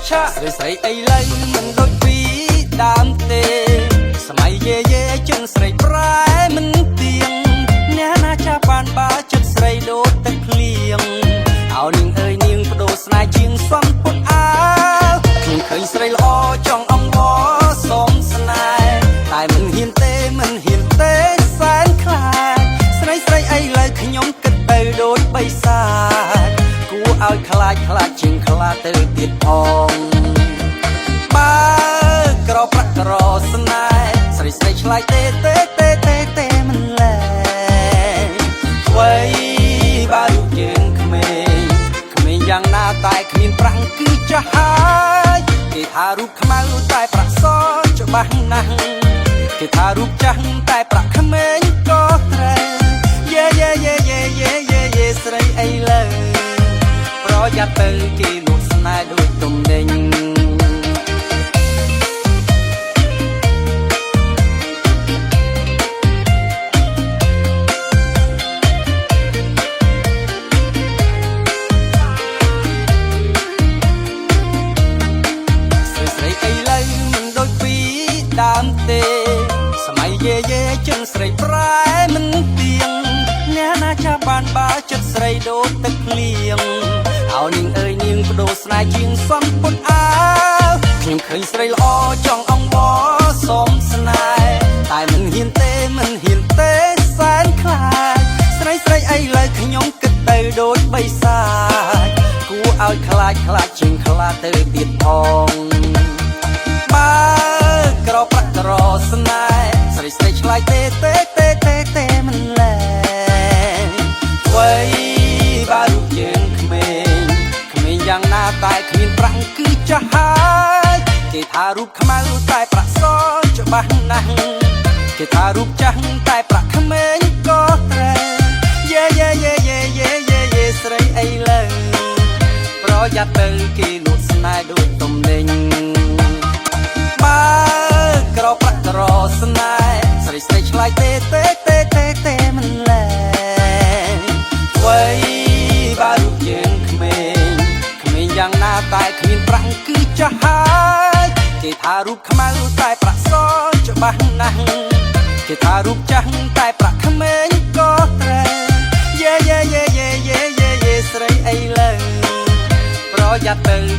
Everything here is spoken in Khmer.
ឆាស្រីស្រីអីឡើយមិនដូចពីដើមទេសម័យយេយេជើងស្រីប្រែមិនទៀងអ្នកណាចាប់បានបើចិត្តស្រីដូចទឹកភ្លៀងអោនាងអើយនាងបដូរស្នេហ៍ជាងសំពត់អាវខ្ញុំឃើញស្រីល្អចង់អង្វរសុំស្នេហ៍តែមិនហ៊ានទេសែនខ្លាចស្រីស្រីអីឡើយខ្ញុំគិតទៅដូចបិសាចគួរឲ្យខ្លាចជាងខ្លាចទៅទៀតផងបើក្រប្រាក់ក្រស្នេហ៍ស្រីស្រីឆ្លើយទេមិនលែងអ្វីបើរូបយើងក្មេងយ៉ាងណាតែគ្មានប្រាំងគឺចាស់ហើយគេថារូបខ្មៅតែប្រាក់សច្បាស់ណាស់គេថារូបចាស់តែប្រាក់ក្មេងក៏ត្រូវយេស្រីអីលើប្រយ័ត្នទៅគេលួចស្នេហ៍ដូចទំនិញដើមទេសម័យយេយេជើងស្រីប្រែមិនទៀងអ្នកណាចាប់បានបើចិត្តស្រីដូចទឹកភ្លៀងអោនាងអើយនាងបដូរស្នេហ៍ជាងសំពត់អាវខ្ញុំឃើញស្រីល្អចង់អង្វរសុំស្នេហ៍តែមិនហ៊ានទេសែនខ្លាចស្រីអីឡើយខ្ញុំគិតទៅដូចបិសាចគួរឲ្យខ្លាចជាងខ្លាចទៅទៀតផងបើក្រប្រាក់ក្រស្នេហ៍ស្រីស្រីឆ្លើយទេមិនលែងអ្វីបើរូបយើងក្មេងយ៉ាងណាតែគ្មានប្រាំងគឺចាស់ហើយគេថារូបខ្មៅតែប្រាក់សច្បាស់ណាស់គេថារូបចាស់តែប្រាក់ក្មេងក៏ត្រូវយេស្រីអីលើប្រយ័ត្នទៅគេលួចស្នេហ៍ដូចទំនិញបើក្រប្រាក់ក្រស្នេហ៍ស្រីស្រីឆ្លើយទេមិនលែងអ្វីបើរូបយើងក្មេងយ៉ាងណាតែគ្មានប្រាំងគឺចាស់ហើយគេថារូបខ្មៅតែប្រាក់សច្បាស់ណាស់គេថារូបចាស់តែប្រាក់ក្មេងក៏ត្រូវយេស្រីអីលើប្រយ័ត្នទៅ